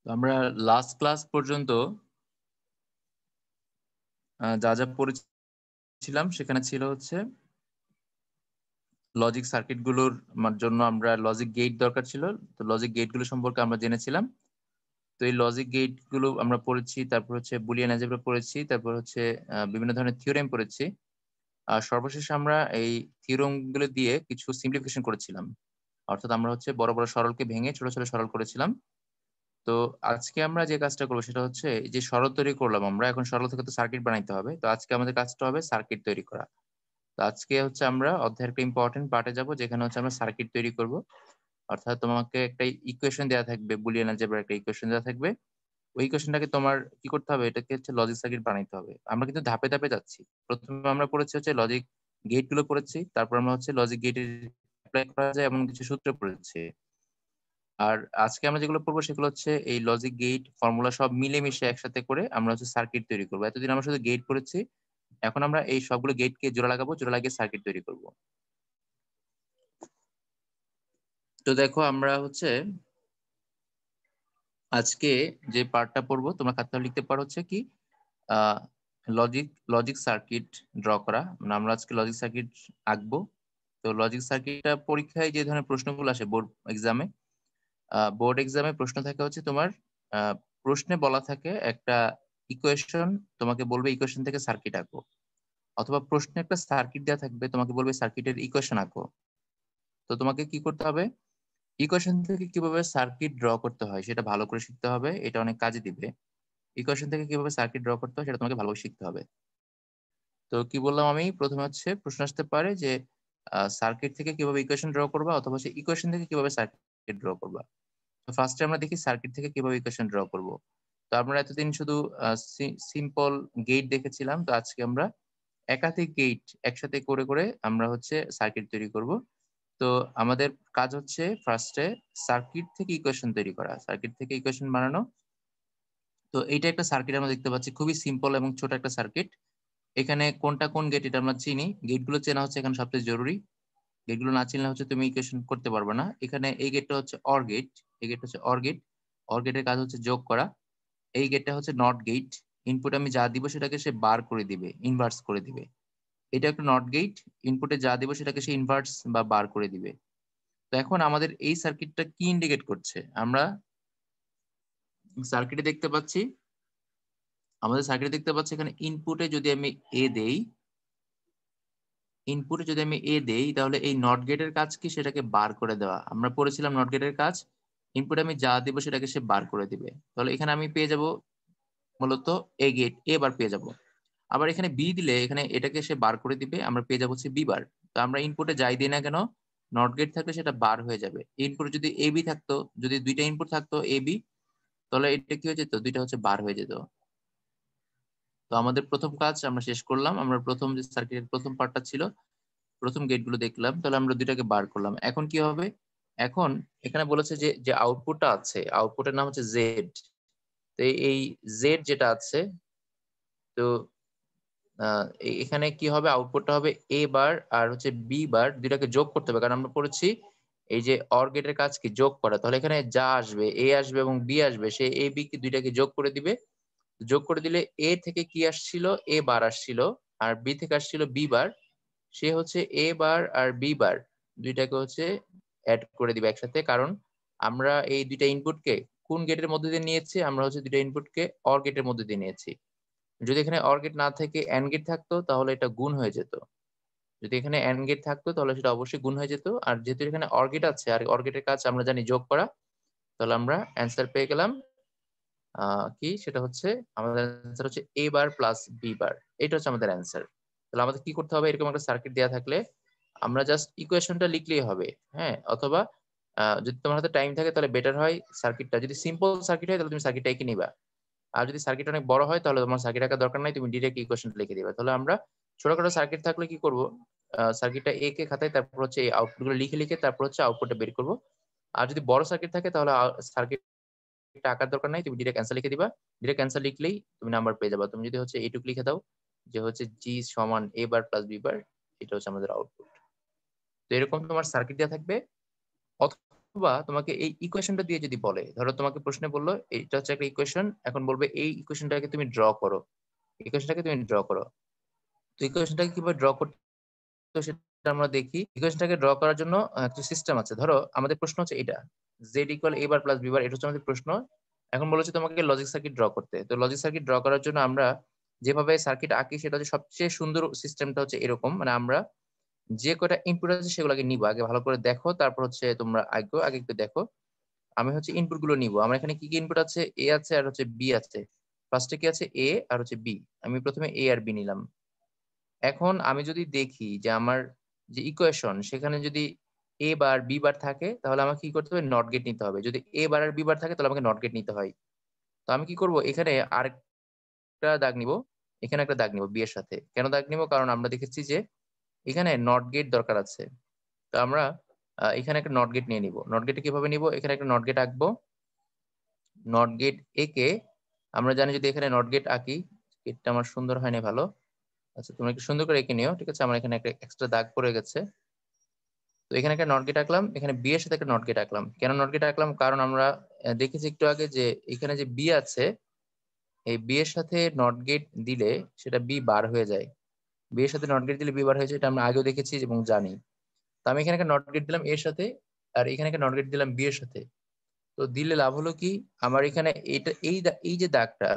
তো আমরা last class পর্যন্ত যা যা পড়েছিলাম সেখানে ছিল হচ্ছে লজিক সার্কিট গুলোর জন্য আমরা লজিক গেট দরকার ছিল। তো লজিক গেট গুলো সম্পর্কে আমরা জেনেছিলাম। তো এই লজিক গেট গুলো আমরা পড়েছি, তারপর হচ্ছে বুলিয়ান অ্যালজেব্রা পড়েছি, তারপর হচ্ছে বিভিন্ন ধরনের থিওরেম পড়েছি। আর সর্বশেষে আমরা এই থিওরেম গুলো দিয়ে কিছু সিম্পলিফিকেশন করেছিলাম, অর্থাৎ আমরা হচ্ছে বড় বড় সরলকে ভেঙে ছোট ছোট সরল করেছিলাম। তো আজকে আমরা যে কাজটা করবো সেটা হচ্ছে এই যে সরল তৈরি করলাম, আমরা এখন সরল থেকে তো সার্কিট বানাইতে হবে। তো আজকে আমাদের কাজটা হবে সার্কিট তৈরি করা। তো আজকে হচ্ছে আমরা অধ্যায়ের একটা ইম্পর্টেন্ট পার্টে যাব, যেখানে হচ্ছে আমরা সার্কিট তৈরি করব। অর্থাৎ তোমাকে একটা ইকুয়েশন দেওয়া থাকবে, বুলিয়ান অ্যালজেব্রার একটা ইকুয়েশন দেওয়া থাকবে। ওই ইকুয়েশনটাকে তোমার কি করতে হবে, এটাকে হচ্ছে লজিক সার্কিট বানাইতে হবে। আমরা কিন্তু ধাপে ধাপে যাচ্ছি। প্রথমে আমরা পড়েছি হচ্ছে লজিক গেট গুলো পড়েছি, তারপর আমরা হচ্ছে লজিক গেটের অ্যাপ্লাই করা যায় এমন কিছু সূত্র পড়েছি। আর আজকে আমরা যেগুলো পড়বো সেগুলো হচ্ছে এই লজিক গেট ফর্মুলা সব মিলেমিশে একসাথে করে আমরা হচ্ছে সার্কিট তৈরি করবো। এতদিন আমরা শুধু গেট পড়েছি, এখন আমরা এই সবগুলো গেটকে জোড়া লাগাবো, জোড়া লাগিয়ে সার্কিট তৈরি করব। তো দেখো আমরা হচ্ছে আজকে যে পার্টটা পড়বো, তোমরা খাতায় লিখতে পারো হচ্ছে কি আহ লজিক লজিক সার্কিট ড্র করা, মানে আমরা আজকে লজিক সার্কিট আঁকবো। তো লজিক সার্কিটটা পরীক্ষায় যে ধরনের প্রশ্নগুলো আসে বোর্ড এক্সামে প্রশ্ন থাকে হচ্ছে তোমার আহ, প্রশ্নে বলা থাকে একটা ইকুয়েশন, তোমাকে বলবে ইকুয়েশন থেকে সার্কিট আঁকো। অথবা প্রশ্নে একটা সার্কিট দেওয়া থাকবে, তোমাকে বলবে সার্কিটের ইকুয়েশন আঁকো। তো তোমাকে কি করতে হবে, ইকুয়েশন থেকে কিভাবে সার্কিট ড্র করতে হয় সেটা ভালো করে শিখতে হবে, এটা অনেক কাজে দিবে। ইকুয়েশন থেকে কিভাবে সার্কিট ড্র করতে হয় সেটা তোমাকে ভালোভাবে শিখতে হবে। তো কি বললাম, আমি প্রথমে হচ্ছে প্রশ্ন আসতে পারে যে সার্কিট থেকে কিভাবে ইকুয়েশন ড্র করবা, অথবা সে ইকুয়েশন থেকে কিভাবে সার্কিট ড্র করবা। তো ফার্স্টে আমরা দেখি সার্কিট থেকে কিভাবে ইকুয়েশন ড্র করব। তো আমরা এতদিন শুধু সিম্পল গেট দেখেছিলাম, তো আজকে আমরা একাধিক গেট একসাথে করে করে আমরা হচ্ছে সার্কিট তৈরি করব। তো আমাদের কাজ হচ্ছে ফার্স্টে সার্কিট থেকে ইকুয়েশন তৈরি করা, সার্কিট থেকে ইকুয়েশন বানানো। তো এইটা একটা সার্কিট আমরা দেখতে পাচ্ছি, খুবই সিম্পল এবং ছোট একটা সার্কিট। এখানে কোনটা কোন গেট এটা আমরা চিনি, গেটগুলো চেনা হচ্ছে এখানে সবচেয়ে জরুরি। গেটগুলো না চিনলে হচ্ছে তুমি ইকুয়েশন করতে পারবে না। এখানে এই গেটটা হচ্ছে অর গেট, এই গেটটা হচ্ছে অর গেট। অর গেটের কাজ হচ্ছে যোগ করা। এই গেটটা হচ্ছে নট গেট, ইনপুট আমি যা দিব সেটাকে সে বার করে দিবে, ইনভার্স করে দিবে। এটা একটা নট গেট, ইনপুটে যা দিব সেটাকে সে ইনভার্স বা বার করে দিবে। তো এখন আমাদের এই সার্কিটটা কি ইন্ডিকেট করছে, আমরা সার্কিটে দেখতে পাচ্ছি, আমাদের সার্কিটে দেখতে পাচ্ছি এখানে ইনপুটে যদি আমি এ দেই, ইনপুটে যদি আমি এ দেই তাহলে এই নট গেটের কাজ কি, সেটাকে বার করে দেওয়া। আমরা পড়েছিলাম নট গেটের কাজ, ইনপুটে আমি যা দিব সেটাকে সে বার করে দিবে। তাহলে এখানে আমি পেয়ে যাব মূলত এ গেট, এ বার পেয়ে যাব। আবার এখানে বি দিলে এখানে এটাকে সে বার করে দিবে, আমরা পেয়ে যাবো হচ্ছে বি বার। তো আমরা ইনপুটে যাই দিই না কেন, নট গেট থাকলে সেটা বার হয়ে যাবে। ইনপুটে যদি এ বি থাকতো, যদি দুইটা ইনপুট থাকতো এ বি, তাহলে এটা কি হয়ে যেত, দুইটা হচ্ছে বার হয়ে যেত। তো আমাদের প্রথম কাজ আমরা শেষ করলাম, আমরা প্রথম যে সার্কিটের প্রথম পার্টটা ছিল, প্রথম গেটগুলো দেখলাম, তাহলে আমরা দুইটাকে বার করলাম। এখন কি হবে, এখন এখানে বলেছে যে যে আউটপুটটা আছে, আউটপুটের নাম হচ্ছে জেড। তো এই জেড যেটা আছে, তো এখানে কি হবে, আউটপুটটা হবে এ বার আর হচ্ছে বি বার, দুইটাকে যোগ করতে হবে। কারণ আমরা পড়েছি এই যে অর গেটের কাজ কি, যোগ করা। তাহলে এখানে যা আসবে, এ আসবে এবং বি আসবে, সে এ বি কি দুইটাকে যোগ করে দিবে। যোগ করে দিলে এ থেকে কি আসছিল, এ বার আসছিল, আর বি থেকে আসছিল বি বার। সে হচ্ছে এ বার আর বি বার দুইটাকে হচ্ছে অ্যাড করে দিবে একসাথে। কারণ আমরা এই দুইটা ইনপুটকে কোন গেটের মধ্যে দিয়ে নিয়েছি, আমরা হচ্ছে দুইটা ইনপুটকে অর গেটের মধ্যে দিয়ে নিয়েছি। যদি এখানে অর গেট না থেকে এন্ড গেট থাকতো তাহলে এটা গুণ হয়ে যেত। যদি এখানে এন্ড গেট থাকতো তাহলে সেটা অবশ্যই গুণ হয়ে যেত। আর যেহেতু এখানে অর গেট আছে আর অর গেটের কাজ আমরা জানি যোগ করা, তাহলে আমরা অ্যান্সার পেয়ে গেলাম কি, সেটা হচ্ছে আমাদের অ্যান্সার হচ্ছে এ বার প্লাস বি বার। এটা হচ্ছে আমাদের অ্যান্সার। তাহলে আমাদের কি করতে হবে, এরকম একটা সার্কিট দেওয়া থাকলে আমরা জাস্ট ইকুয়েশনটা লিখলেই হবে। হ্যাঁ, অথবা যদি তোমার হাতে টাইম থাকে তাহলে বেটার হয় সার্কিটটা, যদি সিম্পল সার্কিট হয় তাহলে তুমি সার্কিটটা এঁকে নিবা। আর যদি সার্কিট অনেক বড় হয় তাহলে তোমার সার্কিট আঁকার দরকার নাই, তুমি ডিরেক্ট ইকুয়েশন লিখে দিবা। তাহলে আমরা ছোটখাটো সার্কিট থাকলে কি করব, সার্কিটটা এঁকে খাতায়, তারপর হচ্ছে এই আউটপুট গুলো লিখে লিখে তারপর হচ্ছে আউটপুটটা বের করব। আর যদি বড় সার্কিট থাকে তাহলে সার্কিটটা আঁকার দরকার নাই, তুমি ডিরেক্ট অ্যান্সার লিখে দিবা। ডিরেক্ট অ্যান্সার লিখলেই তুমি নাম্বার পেয়ে যাবা। তুমি যদি হচ্ছে এইটুকু লিখে দাও যে হচ্ছে জি সমান এ বার প্লাস বি বার, এটা হচ্ছে আমাদের আউটপুট। তো এরকম তোমার সার্কিট দেওয়া থাকবে। অথবা তোমাকে এই ইকুয়েশনটা দিয়ে যদি বলে, ধরো তোমাকে প্রশ্নে বললো এটা হচ্ছে একটা ইকুয়েশন, এখন বলবে এই ইকুয়েশনটাকে তুমি ড্র করো, ইকুয়েশনটাকে তুমি ড্র করো। তো ইকুয়েশনটাকে কিভাবে ড্র করতে হয় সেটা আমরা দেখি। ইকুয়েশনটাকে ড্র করার জন্য একটা সিস্টেম আছে। ধরো আমাদের প্রশ্ন হচ্ছে এটা, z equal a bar plus b বার, এটা হচ্ছে আমাদের প্রশ্ন। এখন বলেছে তোমাকে লজিক সার্কিট ড্র করতে। তো লজিক সার্কিট ড্র করার জন্য আমরা যেভাবে সার্কিট আঁকি সেটা হচ্ছে সবচেয়ে সুন্দর সিস্টেমটা হচ্ছে এরকম, মানে আমরা যে কয়টা ইনপুট আছে সেগুলোকে নিবো, আগে ভালো করে দেখো, তারপর হচ্ছে তোমরা আগে একটু দেখো। আমি হচ্ছে ইনপুট গুলো নিবো। আমার এখানে কি কি ইনপুট আছে, এ আছে আর হচ্ছে বি আছে। ফার্স্টে কি আছে, এ আর হচ্ছে বি। আমি প্রথমে এ আর বি নিলাম। এখন আমি যদি দেখি যে আমার যে ইকুয়েশন সেখানে যদি এ বার বি বার থাকে, তাহলে আমাকে কি করতে হবে, নট গেট নিতে হবে। যদি এ বার আর বি বার থাকে তাহলে আমাকে নট গেট নিতে হয়। তো আমি কি করব, এখানে আরেকটা দাগ নিব, এখানে একটা দাগ নিব বি এর সাথে। কেন দাগ নিব, কারণ আমরা দেখেছি যে এখানে নট গেট দরকার আছে। তো আমরা এখানে একটা নট গেট নিয়ে নিব। নট গেট কিভাবে নিব, এখানে একটা নট গেট আঁকবো। নট গেট একে আমরা জানি যদি এখানে নট গেট আঁকি, গেটটা আমার সুন্দর হয়নি ভালো। আচ্ছা তোমরা একটু সুন্দর করে এঁকে নিও, ঠিক আছে। আমার এখানে একটা এক্সট্রা দাগ পড়ে গেছে। তো এখানে একটা নট গেট আঁকলাম, এখানে বি এর সাথে একটা নট গেট আঁকলাম। কেন নট গেট আঁকলাম, কারণ আমরা দেখেছি একটু আগে যে এখানে যে বি আছে, এই বি এর সাথে নট গেট দিলে সেটা বি বার হয়ে যায়। বি এর সাথে নট গেট দিলে বি বার হয়ে যায়, এটা আমরা আগেও দেখেছি এবং জানি। তো আমি এখানে একটা নট গেট দিলাম এর সাথে, আর এখানে একটা নট গেট দিলাম বি এর সাথে। তো দিলে লাভ হলো কি, আমার এখানে এটা এই যে দাগটা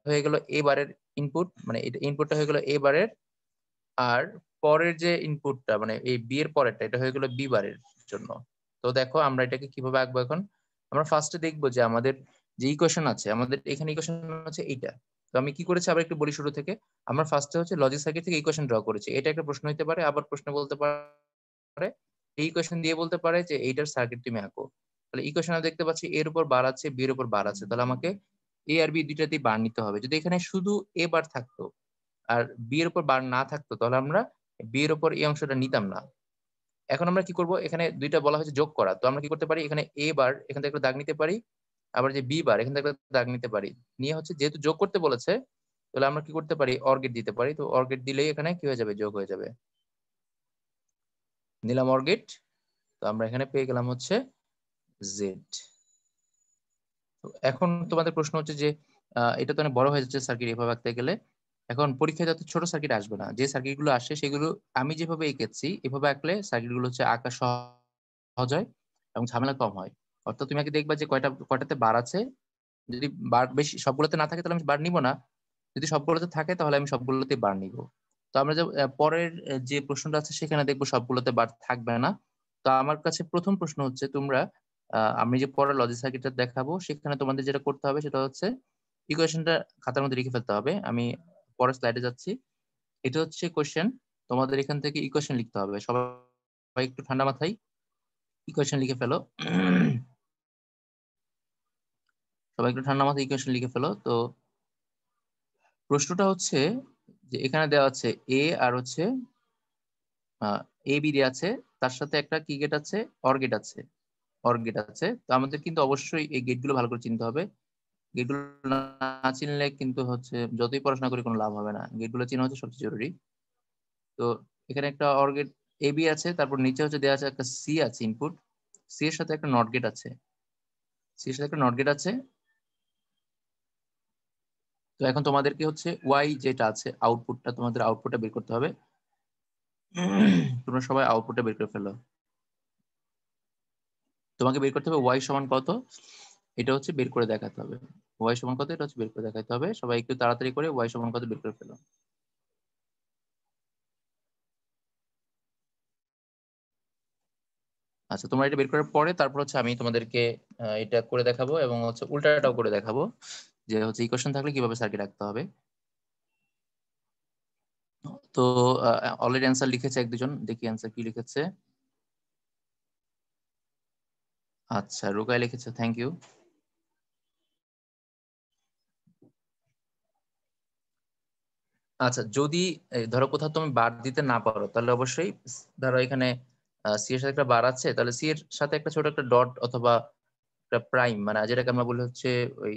হয়ে গেল এ বারের ইনপুট, মানে এটা ইনপুটটা হয়ে গেল এ বারের। আর পরের যে ইনপুটটা মানে এই বি এর পরেরটা, এটা হয়ে গেল বি বারের জন্য। তো দেখো আমরা এটাকে কিভাবে আঁকবো এখন। আমরা ফার্স্টে দেখবো যে আমাদের যে ইকুয়েশন আছে, আমাদের এখানে ইকুয়েশন আছে এইটা। তো আমি কি করেছি আবার একটু বলি শুরু থেকে। আমরা ফার্স্টে হচ্ছে লজিক সার্কিট থেকে ইকুয়েশন ড্র করেছি। এটা একটা প্রশ্ন হতে পারে, আবার প্রশ্ন বলতে পারে এই ইকুয়েশন দিয়ে বলতে পারে যে এইটার সার্কিট তুমি আঁকো। তাহলে ইকুয়েশনে দেখতে পাচ্ছি এর উপর বার আছে, বি এর উপর বার আছে, তাহলে আমাকে এ আর বি দুইটাতেই বার নিতে হবে। যদি এখানে শুধু এ বার থাকতো আর বি এর উপর বার না থাকতো, তাহলে আমরা বি এর উপর এই অংশটা নিতাম না। এখন আমরা কি করব, এখানে দুইটা বলা হয়েছে যোগ করা। তো আমরা কি করতে পারি, এখানে এ বার এখান থেকে একটা দাগ নিতে পারি, আবার যে বি বার এখান থেকে একটা দাগ নিতে পারি। নিয়ে হচ্ছে যেহেতু যোগ করতে বলেছে, তাহলে আমরা কি করতে পারি, অর গেট দিতে পারি। তো অর গেট দিলেই এখানে কি হয়ে যাবে, যোগ হয়ে যাবে। নিলাম অর গেট। তো আমরা এখানে পেয়ে গেলাম হচ্ছে জেড। তো এখন তোমাদের প্রশ্ন হচ্ছে যে এটা তো অনেক বড় হয়ে যাচ্ছে সার্কিট এভাবে আঁকতে গেলে। এখন পরীক্ষায় যাতে ছোট সার্কিট আসবে না, যে সার্কিট গুলো আসে সেগুলো আমি যেভাবে এঁকেছি এভাবে আঁকলে সার্কিট গুলো হচ্ছে আঁকা সহজ হয় এবং ঝামেলা কম হয়। অর্থাৎ তুমি আগে দেখবা যে কয়টাতে বার আছে। যদি বার বেশি সবগুলোতে না থাকে তাহলে আমি বার নিব না, যদি সবগুলোতে থাকে তাহলে আমি সবগুলোতে বার নিব। তো আমরা যে পরের যে প্রশ্নটা আছে সেখানে দেখবো সবগুলোতে বার থাকবে না। তো আমার কাছে প্রথম প্রশ্ন হচ্ছে, তোমরা আমি যে পরের লজিক সার্কিটটা দেখাবো সেখানে তোমাদের যেটা করতে হবে সেটা হচ্ছে ইকুয়েশনটা খাতার মধ্যে লিখে ফেলতে হবে। আমি পরের স্লাইডে যাচ্ছি। এটা হচ্ছে কোশ্চেন, তোমাদের এখান থেকে ইকুয়েশন লিখতে হবে। সবাই একটু ঠান্ডা মাথায় ইকুয়েশন লিখে ফেলো। সবাই একটু ঠান্ডা মাথায় ইকুয়েশন লিখে ফেলো। তো প্রশ্নটা হচ্ছে যে এখানে দেওয়া আছে এ আর হচ্ছে এ বি দেওয়া আছে, তার সাথে একটা কি গেট আছে, অর গেট আছে। অর গেট আছে, তো আমাদের কিন্তু অবশ্যই এই গেটগুলো ভালো করে চিনতে হবে। গেটগুলো না চিনলে কিন্তু হচ্ছে যতই পড়াশোনা করে কোনো লাভ হবে না। গেটগুলো চেনা হচ্ছে সবচেয়ে জরুরি। তো এখানে একটা অর গেট এ বি আছে, তারপর নিচে হচ্ছে দেওয়া আছে একটা সি আছে ইনপুট। সি এর সাথে একটা নট গেট আছে, সি এর সাথে একটা নট গেট আছে। তো এখন তোমাদেরকে হচ্ছে ওয়াই যেটা আছে আউটপুটটা, তোমাদের আউটপুটটা বের করতে হবে। তোমরা সবাই আউটপুটটা বের করে ফেলো। তোমাকে বের করতে হবে ওয়াই সমান কত, এটা হচ্ছে বের করে দেখাতে হবে। ওয়াই সমান কত এটা হচ্ছে বের করে দেখাতে হবে। সবাই একটু তাড়াতাড়ি করে ওয়াই সমান কত বের করে ফেলো। আচ্ছা তোমরা এটা বের করার পরে তারপর হচ্ছে আমি তোমাদেরকে এটা করে দেখাবো এবং হচ্ছে উল্টাটাও করে দেখাবো যে হচ্ছে ইকুয়েশন থাকলে কিভাবে সার্কিট রাখতে হবে। তো অলরেডি অ্যান্সার লিখেছে এক দুজন, দেখি অ্যান্সার কি লিখেছে। আচ্ছা রুকাই লিখেছে, থ্যাংক ইউ। আচ্ছা যদি ধরো কোথাও তুমি বার দিতে না পারো, তাহলে অবশ্যই ধরো এখানে সি এর সাথে একটা বার আছে, তাহলে সি এর সাথে একটা ছোট একটা ডট অথবা একটা প্রাইম, মানে যেটাকে আমরা বলি হচ্ছে ওই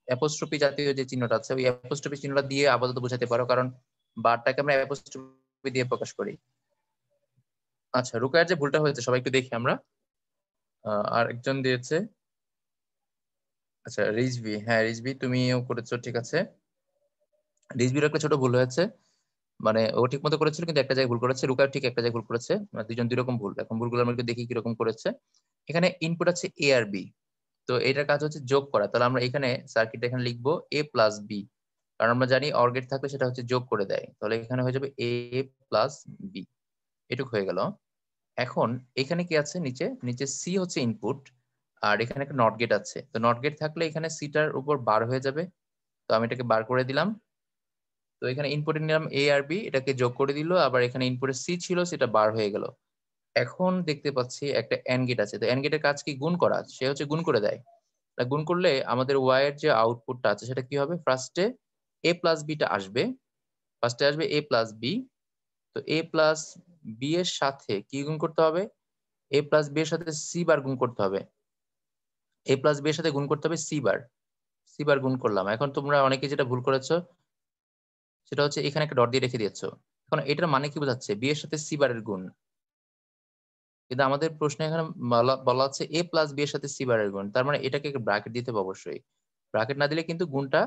অ্যাপোস্ট্রফি জাতীয় যে চিহ্নটা আছে, ওই অ্যাপোস্ট্রফি চিহ্নটা দিয়ে আপাতত বোঝাতে পারো, কারণ বারটাকে আমরা অ্যাপোস্ট্রফি দিয়ে প্রকাশ করি। আচ্ছা রুকায়ের যে ভুলটা হয়েছে সবাই একটু দেখি আমরা। আর একজন দিয়েছে, আচ্ছা রিজভি, হ্যাঁ রিজভি তুমিও করেছো, ঠিক আছে। রিজভির একটা ছোট ভুল হয়েছে, মানে ও ঠিক মতো করেছিল কিন্তু একটা জায়গায় ভুল করেছে, রুকার ঠিক একটা জায়গায় ভুল করেছে, মানে দুজন দুই রকম ভুল। এখন ভুলগুলো আমরা একটু দেখি কিরকম করেছে। এখানে ইনপুট আছে এ আর বি, তো এটার কাজ হচ্ছে যোগ করা, তাহলে আমরা এখানে সার্কিট এখানে লিখবো এ প্লাস বি, কারণ আমরা জানি অর গেট থাকলে সেটা হচ্ছে যোগ করে দেয়, তাহলে এখানে হয়ে যাবে এ প্লাস বি, এটুকু হয়ে গেল। এখন এখানে কি আছে, নিচে নিচে সি হচ্ছে ইনপুট, আর এখানে একটা নট গেট আছে, তো নট গেট থাকলে এখানে সিটার উপর বার হয়ে যাবে, তো আমি এটাকে বার করে দিলাম। তো এখানে ইনপুটে নিলাম এ আর বি, এটাকে যোগ করে দিল, আবার এখানে ইনপুটে সি ছিল সেটা বার হয়ে গেল। এখন দেখতে পাচ্ছি একটা এন্ড গেট আছে, তো এন্ড গেটের কাজ কি, গুণ করা, সে হচ্ছে গুণ করে দেয়। তা গুণ করলে আমাদের ওয়াই এর যে আউটপুটটা আছে সেটা কি হবে, ফার্স্টে এ প্লাস বিটা আসবে, ফার্স্টে আসবে এ প্লাস বি, তো এ প্লাস বি এর সাথে কি গুণ করতে হবে, এ প্লাস বি এর সাথে সি বার গুণ করতে হবে, এ প্লাস বি এর সাথে গুণ করতে হবে সি বার, সি বার গুণ করলাম। এখন তোমরা অনেকে যেটা ভুল করেছো সেটা হচ্ছে এখানে একটা ডট দিয়ে রেখে দিয়েছো, এখন এটার মানে কি বোঝাচ্ছে, বি এর সাথে সি বারের গুণ, কিন্তু আমাদের প্রশ্নে এখানে বলা বলা হচ্ছে এ প্লাস বি এর সাথে সি বারের গুণ, তার মানে এটাকে ব্র্যাকেট দিতে হবে অবশ্যই, ব্র্যাকেট না দিলে কিন্তু গুণটা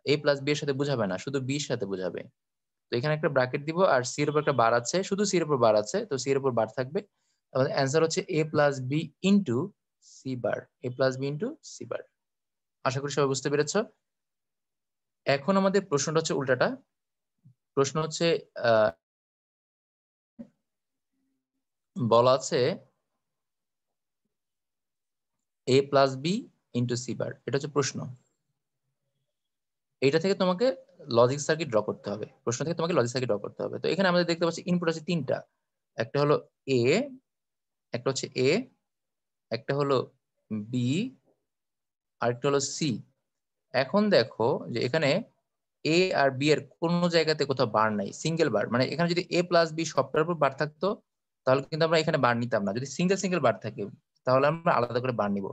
এ প্লাস বি এর সাথে বোঝাবে না, শুধু বি এর সাথে বোঝাবে। তো এখানে একটা ব্র্যাকেট দিব, আর সি এর উপর একটা বার আছে, শুধু সি এর উপর বার আছে, তো সি এর উপর বার থাকবে, আমাদের অ্যান্সার হচ্ছে A plus B into C bar, A plus B into C bar. আশা করি সবাই বুঝতে পেরেছো। এখন আমাদের প্রশ্নটা হচ্ছে উল্টাটা, প্রশ্ন হচ্ছে আহ বলা আছে A plus B into C bar, এটা হচ্ছে প্রশ্ন। এইটা থেকে তোমাকে লজিক সার্কিট ড্র করতে হবে, প্রশ্ন থেকে তোমাকে লজিক সার্কিট ড্র করতে হবে। তো এখানে আমাদের দেখতে পাচ্ছি ইনপুট আছে তিনটা, একটা হলো এ, একটা হচ্ছে এ, একটা হলো বি, আরেকটা হলো সি। এখন দেখো যে এখানে এ আর বি এর কোনো জায়গাতে কোথাও বার নাই, সিঙ্গেল বার, মানে এখানে যদি এ প্লাস বি সবটার উপর বার থাকতো তাহলে কিন্তু আমরা এখানে বার নিতাম না, যদি সিঙ্গেল সিঙ্গেল বার থাকে তাহলে আমরা আলাদা করে বার নিব।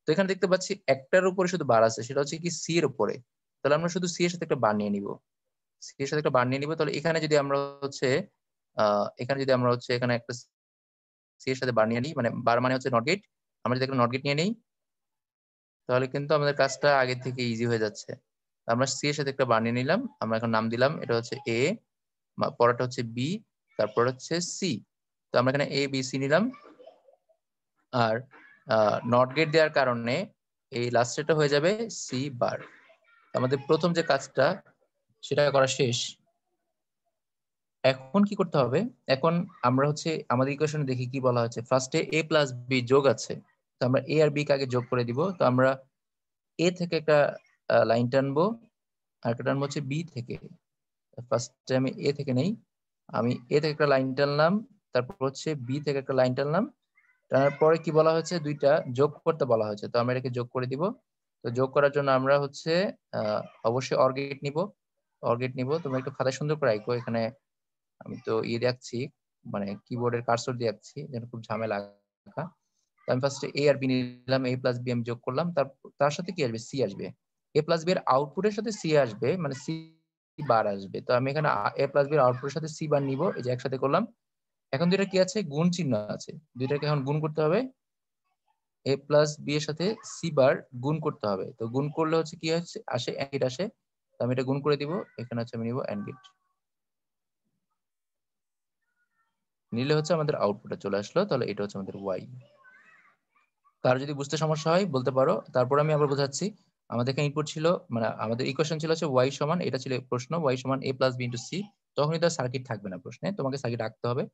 তো এখানে দেখতে পাচ্ছি একটার উপরে শুধু বার আছে, সেটা হচ্ছে কি সি এর উপরে, তাহলে আমরা শুধু সি এর সাথে একটা বার নিয়ে নিব, সি এর সাথে একটা বার নিয়ে নিব। তাহলে এখানে যদি আমরা হচ্ছে এখানে যদি আমরা হচ্ছে এখানে একটা সি এর সাথে বার নিয়ে নিই, মানে বার মানে হচ্ছে নট গেট, আমরা যদি একটা নট গেট নিয়ে নিই তাহলে কিন্তু আমাদের কাজটা আগে থেকে ইজি হয়ে যাচ্ছে। আমরা সি এর সাথে একটা বার নিয়ে নিলাম, আমরা এখন নাম দিলাম এটা হচ্ছে এ, পরেরটা হচ্ছে বি, তারপর হচ্ছে সি। তো আমরা এখানে এ বি সি নিলাম, আর নট গেট দেওয়ার কারণে এই লাস্টেরটা হয়ে যাবে সি বার। আমাদের প্রথম যে কাজটা সেটা করা শেষ। এখন কি করতে হবে, এখন আমরা হচ্ছে আমাদের ইকুয়েশনে দেখি কি বলা হচ্ছে, ফার্স্টে এ প্লাস বি যোগ আছে, তো আমরা এ আর বি কে আগে যোগ করে দিব। তো আমরা এ থেকে একটা লাইন টানবো, আর একটা টানবো হচ্ছে বি থেকে। ফার্স্টে আমি এ থেকে নেই, আমি এ থেকে একটা লাইন টানলাম, তারপর হচ্ছে বি থেকে একটা লাইন টানলাম, টানার পরে কি বলা হয়েছে, দুইটা যোগ করতে বলা হয়েছে, তো আমরা এটাকে যোগ করে দিব। তো যোগ করার জন্য আমরা হচ্ছে অবশ্যই অর গেট নিব, অর গেট নিব। তোমরা একটু খাতা সুন্দর করে আঁকো, এখানে আমি তো ইয়ে দেখছি, মানে কিবোর্ডের কার্সর দিয়ে আঁকছি যেন খুব ঝামেলা আঁকা। তো আমি ফার্স্টে এ আর বি নিলাম, এ প্লাস বি আমি যোগ করলাম, তার সাথে কি আসবে, সি আসবে, এ প্লাস বি এর আউটপুটের সাথে সি আসবে, মানে সি বার আসবে। তো আমি এখানে এ প্লাস বি এর আউটপুটের সাথে সি বার নিব, এই যে একসাথে করলাম। এখন দুইটা কি আছে, গুণ চিহ্ন আছে, দুইটাকে এখন গুণ করতে হবে, এ প্লাস বি এর সাথে সি বার গুণ করতে হবে। তো গুণ করলে হচ্ছে কি হচ্ছে, আসে এন্ড গেট আসে, তো আমি এটা গুণ করে দিব, এখানে হচ্ছে আমি নিব এন্ড গেট, নিলে হচ্ছে আমাদের আউটপুটে চলে আসলো, তাহলে এটা হচ্ছে আমাদের ওয়াই। কারো যদি বুঝতে সমস্যা হয় বলতে পারো, তারপর আমি আবার বোঝাচ্ছি। আমাদের এখানে ইনপুট ছিল, মানে আমাদের ইকুয়েশন ছিল হচ্ছে ওয়াই সমান, এটা ছিল প্রশ্ন, ওয়াই সমান এ প্লাস বি ইন্টু সি, তখনই তো সার্কিট থাকবে না প্রশ্নে, তোমাকে সার্কিট আঁকতে হবে।